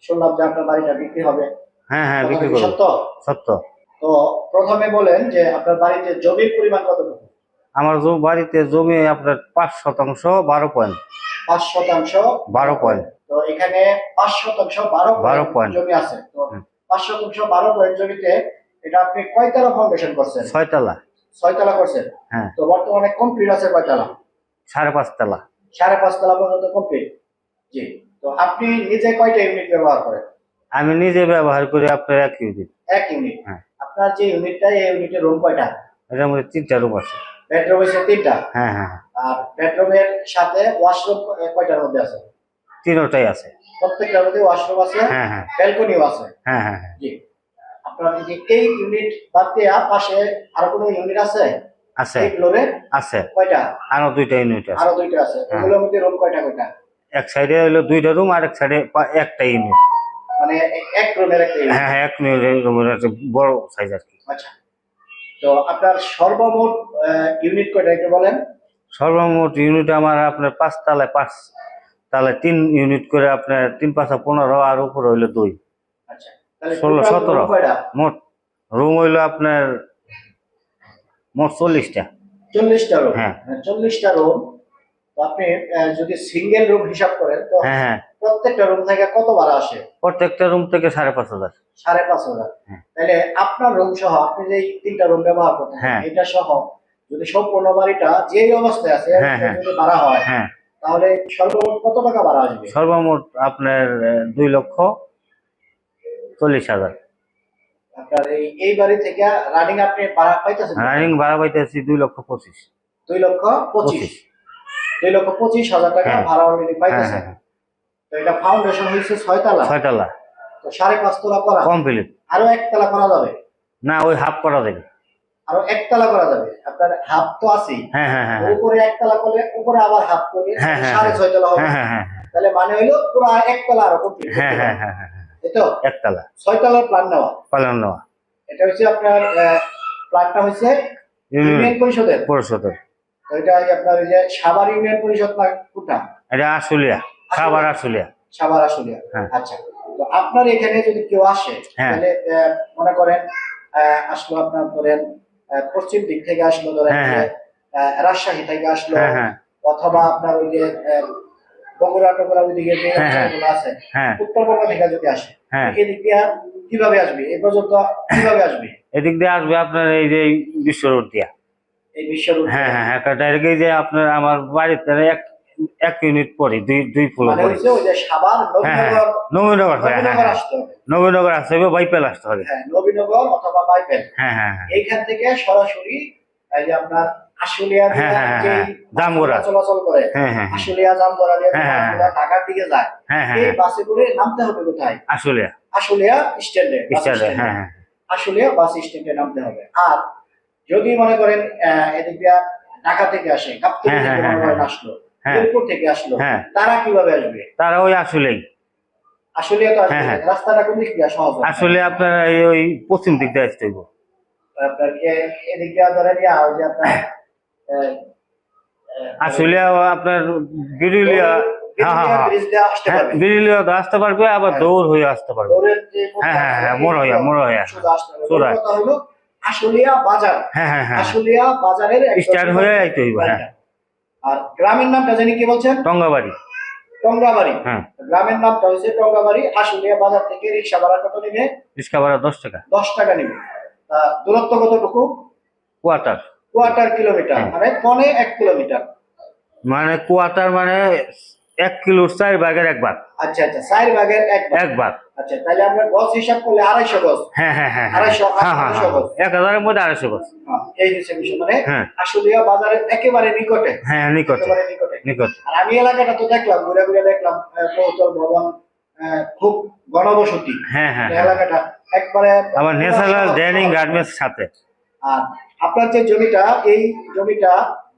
শুনলাম যে আপনার বাড়িটা বিক্রি হবে। হ্যাঁ হ্যাঁ, কথা বিক্রি কি করব। সত্য? সত্য। তো প্রথমে বলেন যে আপনার বাড়িতে জমির পরিমাণ কতটুকু? আমার বাড়িতে জমি আপনার 5% 12 পয়েন্ট। 5% 12 পয়েন্ট। তো এখানে 5% 12 পয়েন্ট জমি আছে। তো 5% 12 পয়েন্ট জমিতে এটা আপনি কয়তলা ফাউন্ডেশন করছেন? 6 তলা। 6 তলা করছেন। হ্যাঁ। তো বর্তমানে কমপ্লিট আছে কয়তলা? 5.5 তলা। 5.5 তলা পর্যন্ত কমপ্লিট। জি। তো আপনি নিজে কয়টা ইউনিট ব্যবহার করেন? আমি নিজে ব্যবহার করি আপনার 1 ইউনিট। 1 ইউনিট। হ্যাঁ। আপনার যে ইউনিটটা, এই ইউনিটের রুম কয়টা? এটার মধ্যে 3টা রুম আছে। বেডরুম আছে 3টা। হ্যাঁ হ্যাঁ। আর বেডরুমের সাথে ওয়াশরুম কয়টার মধ্যে আছে? 3টাই আছে। প্রত্যেকটার মধ্যে ওয়াশরুম আছে। হ্যাঁ হ্যাঁ। ব্যালকনিও আছে। হ্যাঁ হ্যাঁ। জি। আপনার যে এই ইউনিট বাদ দিয়ে পাশে আর কোনো ইউনিট আছে? আছে। এই ফ্লোরে আছে। কয়টা? আরো 2টা ইউনিট আছে। আরো 2টা আছে। এগুলোর মধ্যে রুম কয়টা কয়টা? এক সাইডে হলো 2টা রুম, আর এক সাইডে একটা ইউনিট। মানে এক রুমের একটা ইউনিট? হ্যাঁ হ্যাঁ, এক রুমের একটা বড় সাইজ আর কি। আচ্ছা। তো আপনার সর্বমোট ইউনিট কয়টা একটু বলেন? সর্বমোট ইউনিট আমার আপনার 5 তলায় 5 তলায় 3 ইউনিট করে আপনার 3 5 15, আর উপর হইলো 2। আচ্ছা। তাহলে 16 টোটাল রুম 17 কয়টা? মোট রুম হইলো আপনার মোট 40টা। 40টা রুম। হ্যাঁ। 40টা রুম। তো আপনি যদি সিঙ্গেল রুম হিসাব করেন তো হ্যাঁ হ্যাঁ, প্রত্যেকটা রুম থেকে কত ভাড়া আসে? প্রত্যেকটা রুম থেকে 5,500। 5,500। হ্যাঁ। তাহলে আপনার রুম সহ, আপনি যে 3টা রুম ব্যবহার করতেন, হ্যাঁ। এটা সহ যদি সম্পূর্ণ বাড়িটা যেই অবস্থায় আছে হ্যাঁ হ্যাঁ। যদি ভাড়া হয়, হ্যাঁ, তাহলে সর্বমোট কত টাকা ভাড়া আসবে? সর্বমোট আপনার 2,40,000। আপনার এই বাড়ি থেকে রানিং আপনি ভাড়া পাইতেছেন? রানিং ভাড়া পাইতেছি 2,25,000। 2,25,000। 2,25,000 টাকা হ্যাঁ। ভাড়া অলরেডি হ্যাঁ পাইতেছেন। হ্যাঁ। তো এটা ফাউন্ডেশন হয়েছে 6 তলা, 6 তলা। তো 5.5 তলা করা, কমপ্লিট। আরো 1 তলা করা যাবে, না ওই হাফ করা যাবে। আরো 1 তলা করা যাবে। আপনার হাফ তো আছেই, হ্যাঁ হ্যাঁ হ্যাঁ উপরে 1 তলা করলে উপরে আবার হাফ করে হ্যাঁ, হ্যাঁ, 6.5 তলা হবে। হ্যাঁ হ্যাঁ হ্যাঁ তাহলে মানে হইলো পুরো 1 তলা আরো কমপ্লিট করতে হ্যাঁ হবে। হ্যাঁ হ্যাঁ হ্যাঁ, 1 তলা 6 তলার প্ল্যান নেওয়া। পালন নেওয়া। এটা হচ্ছে আপনার প্ল্যানটা হচ্ছে ইউনিয়ন পরিষদের। পরিষদের। তো এটা আপনার এই যে সাভার ইউনিয়ন পরিষদ না কোটা? এটা আশুলিয়া, সাভার আশুলিয়া। সাভার আশুলিয়া। হ্যাঁ। আচ্ছা, তো আপনার এখানে যদি কেউ আসে হ্যাঁ। তাহলে মনে করেন আসলো আপনার ধরেন পশ্চিম দিক থেকে আসলো, ধরেন হ্যাঁ, যে, হ্যাঁ। রাজশাহী থেকে আসলো, হ্যাঁ হ্যাঁ অথবা আপনার ওই যে বগুড়া টগুড়া ওইদিকে যে হ্যাঁ, হ্যাঁ। অঞ্চলগুলো আছে হ্যাঁ উত্তরবঙ্গ থেকে যদি আসে, হ্যাঁ। এদিক দিয়ে কিভাবে আসবে? এ পর্যন্ত কিভাবে আসবে? এদিক দিয়ে আসবে আপনার এই যে বিশ্ব রোড দিয়া। এই বিশ্ব রোড হ্যাঁ হ্যাঁ হ্যাঁ, ডাইরেক্ট এই যে আপনার আমার বাড়িতে এক ইউনিট পরে দুই ফ্লোর মানে পরে। হচ্ছে ওই যে সাভার হ্যাঁ হ্যাঁ, নবীনগর, নবীনগর। হ্যাঁ হ্যাঁ নবীনগর হ্যাঁ, আসতে হবে। নবীনগর আসতে হবে, বাইপেল আসতে হবে। হ্যাঁ, নবীনগর অথবা বাইপেল। হ্যাঁ হ্যাঁ হ্যাঁ এইখান থেকে সরাসরি এই যে আপনার আশুলিয়া দিয়ে হ্যাঁ, হ্যাঁ, যে হ্যাঁ, জামগড়া। চলাচল করে, হ্যাঁ হ্যাঁ হ্যাঁ আশুলিয়া জামগড়া দিয়ে হ্যাঁ, হ্যাঁ, বাসগুলো ঢাকার দিকে যায়, হ্যাঁ হ্যাঁ এই হ্যাঁ, বাসে করে নামতে হবে কোথায়? আশুলিয়া আশুলিয়া স্ট্যান্ডে, বাস স্টাইলে। স্ট্যান্ডে। হ্যাঁ হ্যাঁ আশুলিয়া বাস স্ট্যান্ডে নামতে হবে। আর যদি মনে করেন এদিক দিয়ে ঢাকা থেকে আসে, গাবতলী হ্যাঁ, থেকে হ্যাঁ, মনে করেন হ্যাঁ। আসলো, হ্যাঁ। মিরপুর থেকে আসলো, হ্যাঁ। তারা কিভাবে আসবে? তারা ওই আসলেই। আশুলিয়া তো আসবে, হ্যাঁ, হ্যাঁ। রাস্তাটা কোন দিক দিয়ে সহজ হবে? আসলে আপনার ওই পশ্চিম দিক দিয়ে আসতে হইব। আপনার এদিক দিয়ে ধরেন ওই যে আপনার আশুলিয়া আপনার বিরুলিয়া। হ্যাঁ হ্যাঁ হ্যাঁ ব্রিজ দিয়ে আসতে হ্যাঁ, পারবে। বিরুলিয়া আসতে পারবে, আবার হ্যাঁ। দৌড় হয়ে আসতে পারবে। দৌড়ের যে হ্যাঁ, হ্যাঁ, হ্যাঁ, মোড় হইয়া। সোজা আসতে হবে। সোজা। কথা হলো আশুলিয়া বাজার, হ্যাঁ হ্যাঁ হ্যাঁ, আশুলিয়া বাজারের একদম স্টার্ট হয়ে আইতে হইব। হ্যাঁ, আর গ্রামের নামটা জানি কি বলছেন? টঙ্গাবাড়ি। টঙ্গাবাড়ি। হ্যাঁ, গ্রামের নামটা হচ্ছে টঙ্গাবাড়ি। আশুলিয়া বাজার থেকে রিক্সা ভাড়া কত নেবে? রিক্সা ভাড়া 10 টাকা। 10 টাকা নেবে। দূরত্ব কতটুকু? কোয়ার্টার। কোয়ার্টার কিলোমিটার, হ্যাঁ। মানে পৌনে 1 কিলোমিটার। মানে কোয়ার্টার মানে 1 কিলোর 4 ভাগের 1 ভাগ। আচ্ছা আচ্ছা, 4 ভাগের 1 ভাগ। 1 ভাগ। আচ্ছা, তাহলে আমরা গজ হিসাব করলে 250 গজ। হ্যাঁ হ্যাঁ হ্যাঁ 250 হ্যাঁ হ্যাঁ, 250 গজ। 1000 এর মধ্যে 250 গজ। এই হচ্ছে বিষয়, মানে হ্যাঁ। আশুলিয়া বাজারের একেবারে নিকটে। হ্যাঁ, নিকটে একেবারে নিকটে। নিকটে। আর আমি এলাকাটা তো দেখলাম, ঘুরে ঘুরে দেখলাম, বহুতল ভবন, খুব ঘনবসতি হ্যাঁ হ্যাঁ এই হ্যাঁ। এলাকাটা একবারে। আবার ন্যাশনাল ডেয়ারিং গার্মেন্টস সাথে। আর আপনার যে জমিটা, এই জমিটা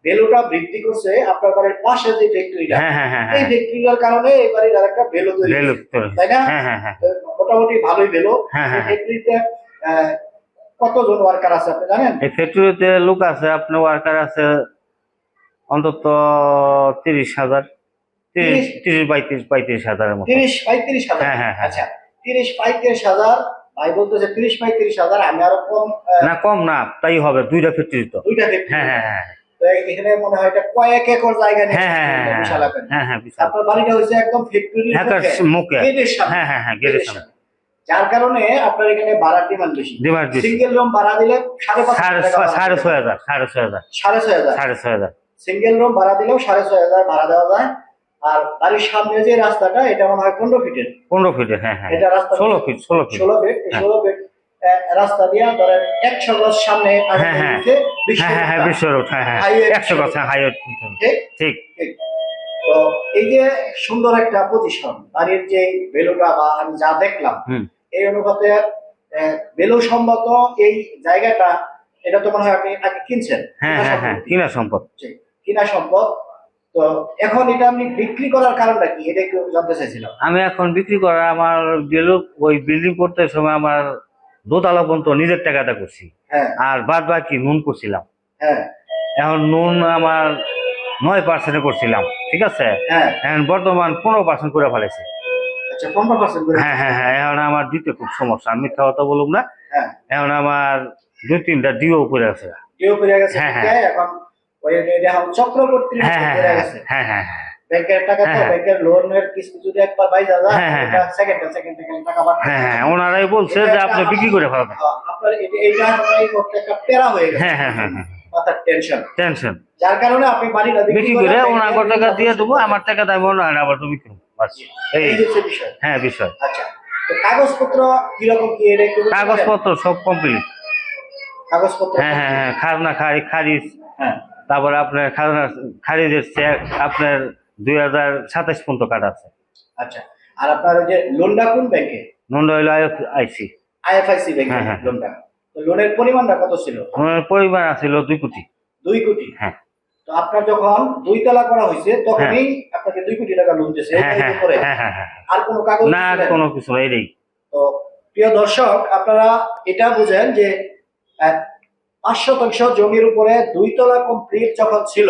ভ্যালুটা বৃদ্ধি করছে আপনার বাড়ির পাশে যে ফ্যাক্টরিটা, হ্যাঁ হ্যাঁ হ্যাঁ এই হ্যাঁ, ফ্যাক্টরিটার কারণে এই বাড়ির আরেকটা ভ্যালু তৈরি রেল হয়েছে, উত্তর। তাই না? হ্যাঁ হ্যাঁ হ্যাঁ তো মোটামুটি ভালোই ভ্যালু। হ্যাঁ, হ্যাঁ। এই ফ্যাক্টরিতে কতজন ওয়ার্কার আছে আপনি জানেন? এই ফ্যাক্টরিতে লোক আছে, আপনার ওয়ার্কার আছে অন্তত 30,000, 35,000 মতো। 30-35 হাজার। হ্যাঁ, হ্যাঁ, হ্যাঁ। আচ্ছা, 30-35 হাজার। ভাই বলতেছে 30-35 হাজার, আমি আরো কম। না কম না, তাই হবে, 2টা ফ্যাক্টরি তো। দুইটা ফ্যাক্টরি। হ্যাঁ হ্যাঁ হ্যাঁ তো এখানে মনে হয় এটা কয়েক একর জায়গা নিয়ে হ্যাঁ হ্যাঁ হ্যাঁ বিশাল আকার। হ্যাঁ হ্যাঁ, বিশাল। আপনার বাড়িটা হচ্ছে একদম ফ্যাক্টরির হ্যাঁ মুখে। গেটের সামনে। হ্যাঁ হ্যাঁ হ্যাঁ, গেটের সামনে। যার কারণে আপনার এখানে ভাড়ার ডিমান্ড বেশি। ডিমান্ড বেশি। সিঙ্গেল রুম ভাড়া দিলে 5,500 সাড়ে 6,000 6,500। সিঙ্গেল রুম ভাড়া দিলেও 6,500 ভাড়া দেওয়া যায়। আর বাড়ির সামনে যে রাস্তাটা, এটা মনে হয় 15 ফিটের। 15 ফিটের। হ্যাঁ হ্যাঁ, এটা রাস্তা 16 ফিট। 16 ফিট। 16 ফিট রাস্তা দিয়ে ধরেন 100 গজ সামনে আগে হ্যাঁ, হ্যাঁ। দিকে হ্যাঁ হ্যাঁ হ্যাঁ, বিশ্ব রোড। হ্যাঁ হ্যাঁ, হাইওয়ে 100 গজ। হ্যাঁ, হাইওয়ে। ঠিক ঠিক। ঠিক। তো এই যে সুন্দর একটা পজিশন, বাড়ির যে ভ্যালুটা বা আমি যা দেখলাম, হুম। এই অনুপাতে ভ্যালু সম্মত এই জায়গাটা, এটা তো মনে হয় আপনি আগে কিনছেন। হ্যাঁ হ্যাঁ হ্যাঁ, কিনা সম্পদ। জি, কিনা সম্পদ। তো এখন এটা আপনি বিক্রি করার কারণটা কি, এটা একটু জানতে চাইছিলাম। আমি এখন বিক্রি করা, আমার গেল ওই বিল্ডিং করতে সময় আমার দোতলা পর্যন্ত নিজের টাকাটা করছি, হ্যাঁ আর বাদ বাকি নুন করছিলাম। হ্যাঁ এখন নুন আমার 9% করছিলাম, ঠিক আছে। হ্যাঁ। এখন বর্তমান 15% করে ফেলেছে। আচ্ছা, 15% করে। হ্যাঁ হ্যাঁ হ্যাঁ, এখন আমার দিতে খুব সমস্যা, আমি মিথ্যা কথা বলুম না। হ্যাঁ, এখন আমার 2-3টা ডিও উপরে আছে। ডিও করে গেছে। হ্যাঁ, ঠিক আছে, এখন ওই এটা এখন চক্রবর্তী হ্যাঁ হ্যাঁ করে হ্যাঁ গেছে। হ্যাঁ হ্যাঁ হ্যাঁ ব্যাংকের টাকা তো, হ্যাঁ। ব্যাংকের লোনের কিস্তি যদি একবার বাইজা যায়, হ্যাঁ, হ্যাঁ, এটা সেকেন্ড টাকা বাড়বে। হ্যাঁ হ্যাঁ, ওনারাই বলছে যে আপনি বিক্রি করে ফেলবেন। আপনার এইটা এই করতে একটা প্যারা হয়ে গেছে। হ্যাঁ হ্যাঁ হ্যাঁ হ্যাঁ, মাথার টেনশন, টেনশন। যার কারণে আপনি বাড়িটা বিক্রি করে ওনার টাকা দিয়ে দেবো, আমার টাকা দেবো না, আবার তুমি কিনো, বাস এই। এই হচ্ছে বিষয়। হ্যাঁ, বিষয়। আচ্ছা, তো কাগজপত্র কিরকম কি, এটা একটু বলতে পারেন? কাগজপত্র সব কমপ্লিট। কাগজপত্র। হ্যাঁ হ্যাঁ হ্যাঁ, খাজনা খারিজ, হ্যাঁ। তারপরে আপনার খাজনা খারিজের চেক আপনার 2027 পর্যন্ত কাটা আছে। আচ্ছা, আর আপনার ওই যে লোনটা কোন ব্যাংকে? লোনটা হইলো আইসি। আইএফআইসি ব্যাংকে হ্যাঁ, হ্যাঁ। লোনটা। তো লোনের পরিমাণটা কত ছিল? আমার পরিবার আছিল 2 কোটি। 2 কোটি। হ্যাঁ। তো আপনার যখন 2 তলা করা হয়েছে তখনই আপনাকে 2 কোটি টাকা লোন দিয়েছে হ্যাঁ, হ্যাঁ, উপরে? হ্যাঁ, হ্যাঁ, হ্যাঁ। আর কোনো কাগজ না, দিছিলেন? কোনো কিছু নাই রে। তো প্রিয় দর্শক, আপনারা এটা বুঝেন যে 5 শতাংশ জমির উপরে 2 তলা কমপ্লিট যখন ছিল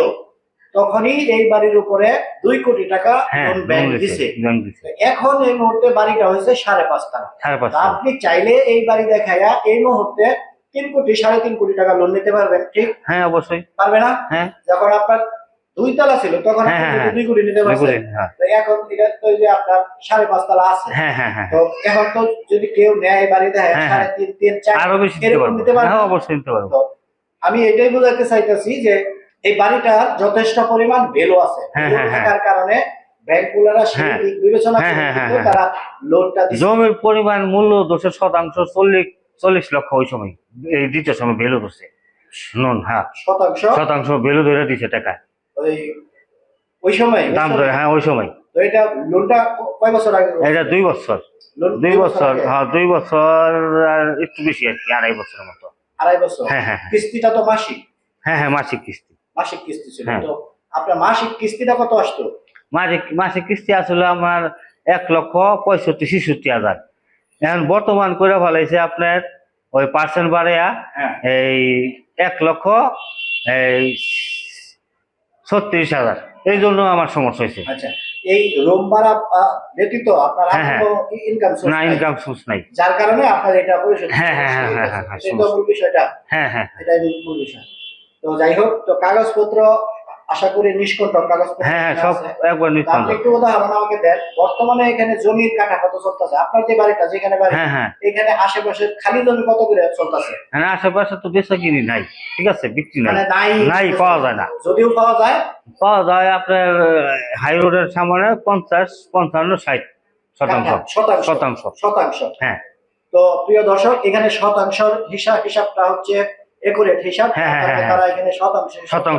তখনই এই বাড়ির উপরে 2 কোটি টাকা হ্যাঁ, লোন ব্যাংক দিছে। লোন দিছে। এখন এই মুহূর্তে বাড়িটা হয়েছে 5.5 তলা। 5.5 তা আপনি চাইলে এই বাড়ি দেখাইয়া এই মুহূর্তে 3 কোটি 3.5 কোটি টাকা লোন নিতে পারবেন, ঠিক? হ্যাঁ, অবশ্যই। পারবে না? হ্যাঁ, যখন আপনার 2 তলা ছিল তখন হ্যাঁ, আপনি হ্যাঁ, 2 কোটি নিতে 2 পারছেন। কোটি, হ্যাঁ। তো এখন এটা তো যে আপনার 5.5 তলা আছে। হ্যাঁ, হ্যাঁ, হ্যাঁ। তো এখন তো যদি কেউ নেয় এই বাড়ি দেয় হ্যাঁ, হ্যাঁ। 3.5 3 4 আরো বেশি দিতে এরকম পারবো। নিতে পারবেন। হ্যাঁ, অবশ্যই নিতে পারবো। তো আমি এটাই বোঝাতে চাইতেছি যে এই বাড়িটার যথেষ্ট পরিমাণ ভ্যালু আছে। হ্যাঁ, ভ্যালু হ্যাঁ, হ্যাঁ। থাকার কারণে ব্যাংকগুলোরা সেই হ্যাঁ। দিক বিবেচনা হ্যাঁ, করে হ্যাঁ, কিন্তু হ্যাঁ, তারা লোনটা দিচ্ছে। জমির পরিমাণ মূল্য 40 লক্ষ ওই সময়, এই দ্বিতীয় সময় ভ্যালু করছে লোন। হ্যাঁ, শতাংশ ভ্যালু ধরে দিছে টাকা, ওই সময় দাম ধরে। হ্যাঁ, ওই সময়। তো এটা লোনটা কয় বছর আগে? এটা 2 বছর। লোন 2 বছর, আগে? হ্যাঁ, 2 বছর আর একটু বেশি আর কি, 2.5 বছরের মতো। 2.5 বছর। হ্যাঁ, হ্যাঁ, হ্যাঁ। কিস্তিটা তো মাসিক। হ্যাঁ, হ্যাঁ, মাসিক কিস্তি। মাসিক কিস্তি ছিল। হ্যাঁ। তো আপনার মাসিক কিস্তিটা কত আসতো? মাসিক কিস্তি আসলে আমার 1,65,66,000। এখন বর্তমান করে ফেলাইছে আপনার ওই পার্সেন্ট বাড়াইয়া হ্যাঁ। এই 1,36,000। এই জন্য আমার সমস্যা হয়েছে। আচ্ছা, এই রুম ভাড়া ব্যতীত আপনার আর হ্যাঁ, কোনো ইনকাম সোর্স না, নাই? ইনকাম সোর্স নাই। যার কারণে আপনার এটা পরিশোধ করতে হ্যাঁ, হ্যাঁ, হ্যাঁ, সমস্যা হ্যাঁ, হইতেছে। হ্যাঁ, এটাই তো মূল বিষয়টা। হ্যাঁ, হ্যাঁ, এটাই মূল বিষয়। তো যাই হোক, তো কাগজপত্র আশা করি নিষ্কণ্টক কাগজপত্র হ্যাঁ, হ্যাঁ, এখানে সব আছে। একবার তো আপনি নিঃসন্দেহ। একটু উদাহরণ আমাকে দেন, বর্তমানে এখানে জমির কাঠা কত চলতেছে? আপনার যে বাড়িটা যেখানে বাড়ি, হ্যাঁ, হ্যাঁ, এখানে আশেপাশে খালি জমি কত করে চলতেছে? হ্যাঁ, আশেপাশে তো বেচা কিনি নাই, ঠিক আছে, বিক্রি নাই, মানে নাই, পাওয়া যায় না। যদিও পাওয়া যায়, আপনার হাই রোডের সামনে 50, 55, 60 শতাংশ। শতাংশ। হ্যাঁ, তো প্রিয় দর্শক, এখানে শতাংশের হিসাবটা হচ্ছে একুরেট হিসাব। হ্যাঁ, হ্যাঁ, হ্যাঁ, তারা এখানে শতাংশ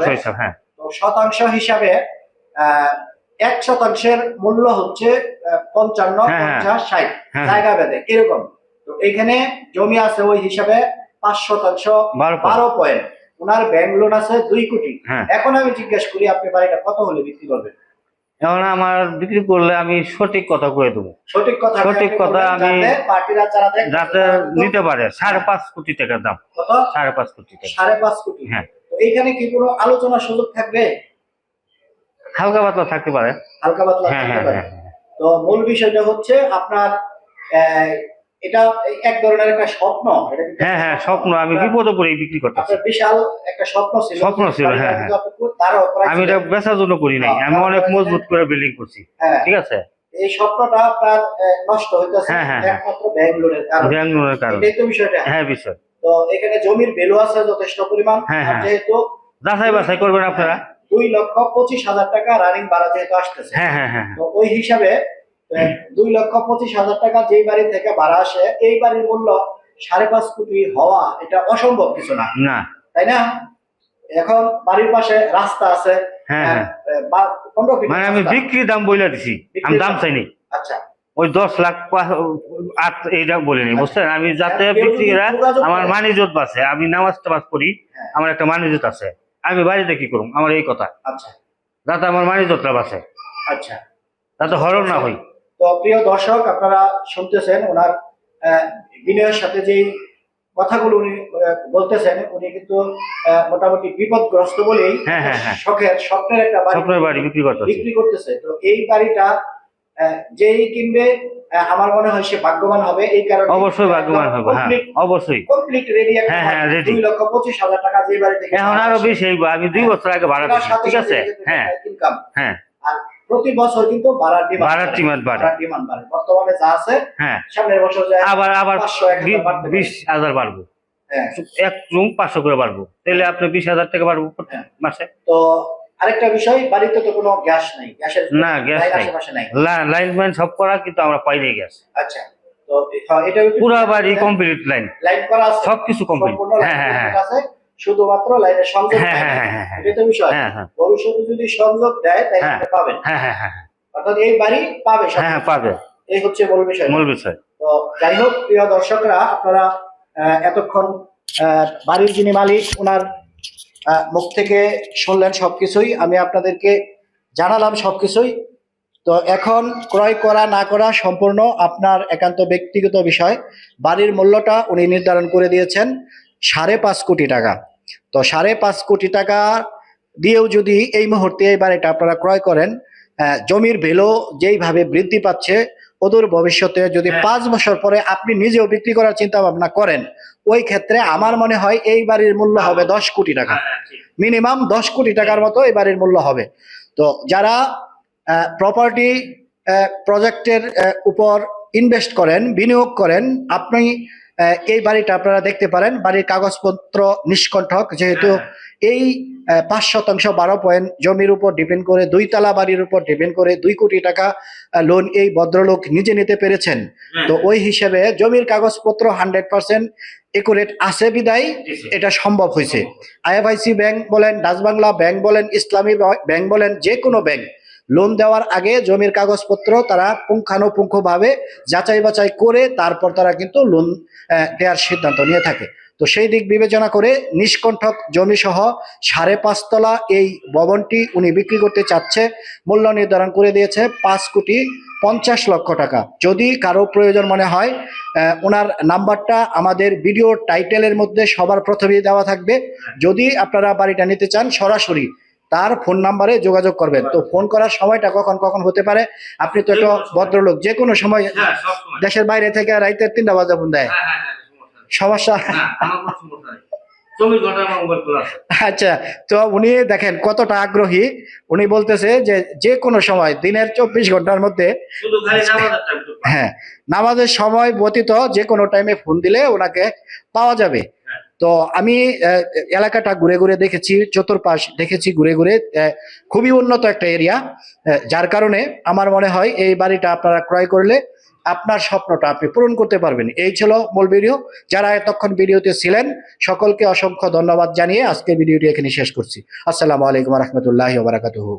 করে। হিসাব। হ্যাঁ, তো শতাংশ হিসাবে 1 শতাংশের মূল্য হচ্ছে 55, হ্যাঁ, হ্যাঁ। 50, 60 হ্যাঁ, জায়গা ভেদে এরকম। তো এখানে জমি আছে ওই হিসাবে 5 শতাংশ 12 পয়েন্ট। ওনার ব্যাংক লোন আছে 2 কোটি। হ্যাঁ। এখন আমি জিজ্ঞেস করি, আপনি বাড়িটা কত হলে বিক্রি করবেন? এখন আমার বিক্রি করলে আমি সঠিক কথা কয়ে দেবো। সঠিক কথা আমি পার্টিরা যারা যাতে নিতে পারে 5.5 কোটি টাকার দাম। কত? 5.5 কোটি টাকা। 5.5 কোটি। হ্যাঁ। তো এইখানে কি কোনো আলোচনার সুযোগ থাকবে? হালকা পাতলা থাকতে পারে। হালকা পাতলা হ্যাঁ, থাকতে হ্যাঁ, পারে। হ্যাঁ। তো মূল বিষয়টা হচ্ছে আপনার এটা এক ধরনের একটা স্বপ্ন। এটা কিন্তু হ্যাঁ, হ্যাঁ, স্বপ্ন। আমি বিপদে পড়ে বিক্রি করতেছি। আপনার বিশাল একটা স্বপ্ন ছিল। হ্যাঁ, হ্যাঁ। আমি আমি এটা বেচার জন্য করি নাই, আমি অনেক মজবুত করে বিল্ডিং করছি, ঠিক আছে। এই স্বপ্নটা আপনার নষ্ট হইতেছে হ্যাঁ, হ্যাঁ, একমাত্র ব্যাংক লোনের কারণে। ব্যাংক লোনের কারণে। এটাই তো বিষয়টা। হ্যাঁ, বিষয়। তো এখানে জমির ভ্যালু আছে যথেষ্ট পরিমাণ। হ্যাঁ, আর হ্যাঁ। যেহেতু যাচাই বাছাই করবেন আপনারা। 2,25,000 টাকা রানিং ভাড়া যেহেতু আসতেছে, হ্যাঁ, হ্যাঁ, হ্যাঁ, তো ওই হিসাবে 2,25,000 টাকা যেই বাড়ি থেকে ভাড়া আসে, এই বাড়ির মূল্য 5.5 কোটি হওয়া এটা অসম্ভব কিছু না, না, তাই না? এখন বাড়ির পাশে রাস্তা আছে। হ্যাঁ, হ্যাঁ। 15 ফিট মানে আমি রাস্তা। বিক্রি দাম বলে দিছি, আমি দাম চাইনি। আচ্ছা, ওই 10 লাখ এইটা বলিনি, বুঝছেন। আমি যাতে কেউ যদি বিক্রিরা যোগাযোগ আমার করে। মানিজত বাঁচে, আমি নামাজ টামাজ পড়ি, হ্যাঁ। আমার একটা মানিজত আছে, আমি বাড়িতে কি করুম, আমার এই কথা, আচ্ছা, যাতে আমার মানিজতটা বাঁচে, আচ্ছা। যাতে হরণ না হই। তো প্রিয় দর্শক, আপনারা শুনতেছেন ওনার বিনয়ের সাথে যেই কথাগুলো উনি বলতেছেন, উনি কিন্তু মোটামুটি বিপদগ্রস্ত বলেই হ্যাঁ, হ্যাঁ, হ্যাঁ। স্বপ্নের একটা স্বপ্নের বাড়ি বিক্রি করতেছি। বিক্রি করতেছে। তো এই বাড়িটা যেই কিনবে আমার মনে হয় সে ভাগ্যবান হবে। এই কারণে অবশ্যই ভাগ্যবান হবে। হ্যাঁ, অবশ্যই। Complete ready. হ্যাঁ, হ্যাঁ, ready। 2,25,000 টাকা যে বাড়ি থেকে এখন আরো বেশি হইব, আমি 2 বছর আগে ভাড়া দিচ্ছি, ঠিক আছে। হ্যাঁ, ইনকাম। হ্যাঁ। আর প্রতি বছর কিন্তু ভাড়ার ডিমান্ড বাড়ে। বর্তমানে যা আছে, হ্যাঁ, সামনের বছর যায় আবার 500-1000 বাড়তে পারে। 20,000 বাড়বো। হ্যাঁ। এক রুম 500 করে বাড়বো, তাহলে আপনি 20,000 টাকা বাড়বো হ্যাঁ। মাসে। তো আরেকটা বিষয়, বাড়িতে তো কোনো গ্যাস নাই, গ্যাসের না, গ্যাস নাই, আশেপাশে নাই। লাইন সব করা, কিন্তু আমরা পাইনি গ্যাস। আচ্ছা, তো এটা পুরো বাড়ি কমপ্লিট লাইন করা আছে, সবকিছু কমপ্লিট। সম্পূর্ণ হ্যাঁ, হ্যাঁ, হ্যাঁ। আছে, শুধুমাত্র লাইনের সংযোগ হ্যাঁ, নাই। হ্যাঁ, হ্যাঁ, হ্যাঁ। এটা তো বিষয়। হ্যাঁ, হ্যাঁ। ভবিষ্যতে যদি সংযোগ দেয় তাহলে হ্যাঁ। আপনি পাবেন। হ্যাঁ, হ্যাঁ, হ্যাঁ। অর্থাৎ এই বাড়ি পাবে সব। হ্যাঁ পাবে, এই হচ্ছে মূল বিষয়। মূল বিষয়। তো যাই হোক প্রিয় দর্শকরা, আপনারা এতক্ষণ বাড়ির যিনি মালিক ওনার মুখ থেকে শুনলেন সবকিছুই, আমি আপনাদেরকে জানালাম সবকিছুই। তো এখন ক্রয় করা না করা সম্পূর্ণ আপনার একান্ত ব্যক্তিগত বিষয়। বাড়ির মূল্যটা উনি নির্ধারণ করে দিয়েছেন 5.5 কোটি টাকা। তো 5.5 কোটি টাকা দিয়েও যদি এই মুহূর্তে এই বাড়িটা আপনারা ক্রয় করেন, জমির ভ্যালু যেইভাবে বৃদ্ধি পাচ্ছে, অদূর ভবিষ্যতে যদি 5 বছর পরে আপনি নিজেও বিক্রি করার চিন্তা ভাবনা করেন, ওই ক্ষেত্রে আমার মনে হয় এই বাড়ির মূল্য হবে 10 কোটি টাকা, মিনিমাম 10 কোটি টাকার মতো এই বাড়ির মূল্য হবে। তো যারা প্রপার্টি প্রজেক্টের উপর ইনভেস্ট করেন, বিনিয়োগ করেন, আপনি এই বাড়িটা আপনারা দেখতে পারেন। বাড়ির কাগজপত্র নিষ্কণ্ঠক, যেহেতু এই 5% 12 পয়েন্ট জমির উপর ডিপেন্ড করে, 2 তলা বাড়ির উপর ডিপেন্ড করে 2 কোটি টাকা লোন এই ভদ্রলোক নিজে নিতে পেরেছেন। তো ওই হিসেবে জমির কাগজপত্র 100% একুরেট আছে বিদায় এটা সম্ভব হয়েছে। আইএফআইসি ব্যাংক বলেন, ডাচ বাংলা ব্যাংক বলেন, ইসলামী ব্যাংক বলেন, যে কোনো ব্যাংক লোন দেওয়ার আগে জমির কাগজপত্র তারা পুঙ্খানুপুঙ্খভাবে যাচাই বাছাই করে তারপর তারা কিন্তু লোন দেওয়ার সিদ্ধান্ত নিয়ে থাকে। তো সেই দিক বিবেচনা করে নিষ্কণ্ঠক জমি সহ 5.5 তলা এই ভবনটি উনি বিক্রি করতে চাচ্ছে। মূল্য নির্ধারণ করে দিয়েছে 5,50,00,000 টাকা। যদি কারো প্রয়োজন মনে হয়, ওনার নাম্বারটা আমাদের ভিডিও টাইটেলের মধ্যে সবার প্রথমেই দেওয়া থাকবে। যদি আপনারা বাড়িটা নিতে চান, সরাসরি তার ফোন নাম্বারে যোগাযোগ করবেন। তো ফোন করার সময়টা কখন কখন হতে পারে, আপনি তো একটা ভদ্রলোক, যে কোনো সময় দেশের বাইরে থেকে রাইতে 3টা বাজে ফোন দেয়, সমস্যা? আচ্ছা, তো উনি দেখেন কতটা আগ্রহী। উনি বলতেছে যে যে কোনো সময় দিনের 24 ঘন্টার মধ্যে, হ্যাঁ, নামাজের সময় ব্যতীত যে কোনো টাইমে ফোন দিলে ওনাকে পাওয়া যাবে। তো আমি এলাকাটা ঘুরে ঘুরে দেখেছি, চতুর্পাশ দেখেছি ঘুরে ঘুরে, খুবই উন্নত একটা এরিয়া, যার কারণে আমার মনে হয় এই বাড়িটা আপনারা ক্রয় করলে আপনার স্বপ্নটা আপনি পূরণ করতে পারবেন। এই ছিল মূল ভিডিও। যারা এতক্ষণ ভিডিওতে ছিলেন সকলকে অসংখ্য ধন্যবাদ জানিয়ে আজকে ভিডিওটি এখানে শেষ করছি। আসসালামু আলাইকুম ওয়া রাহমাতুল্লাহি ওয়া বারাকাতুহু।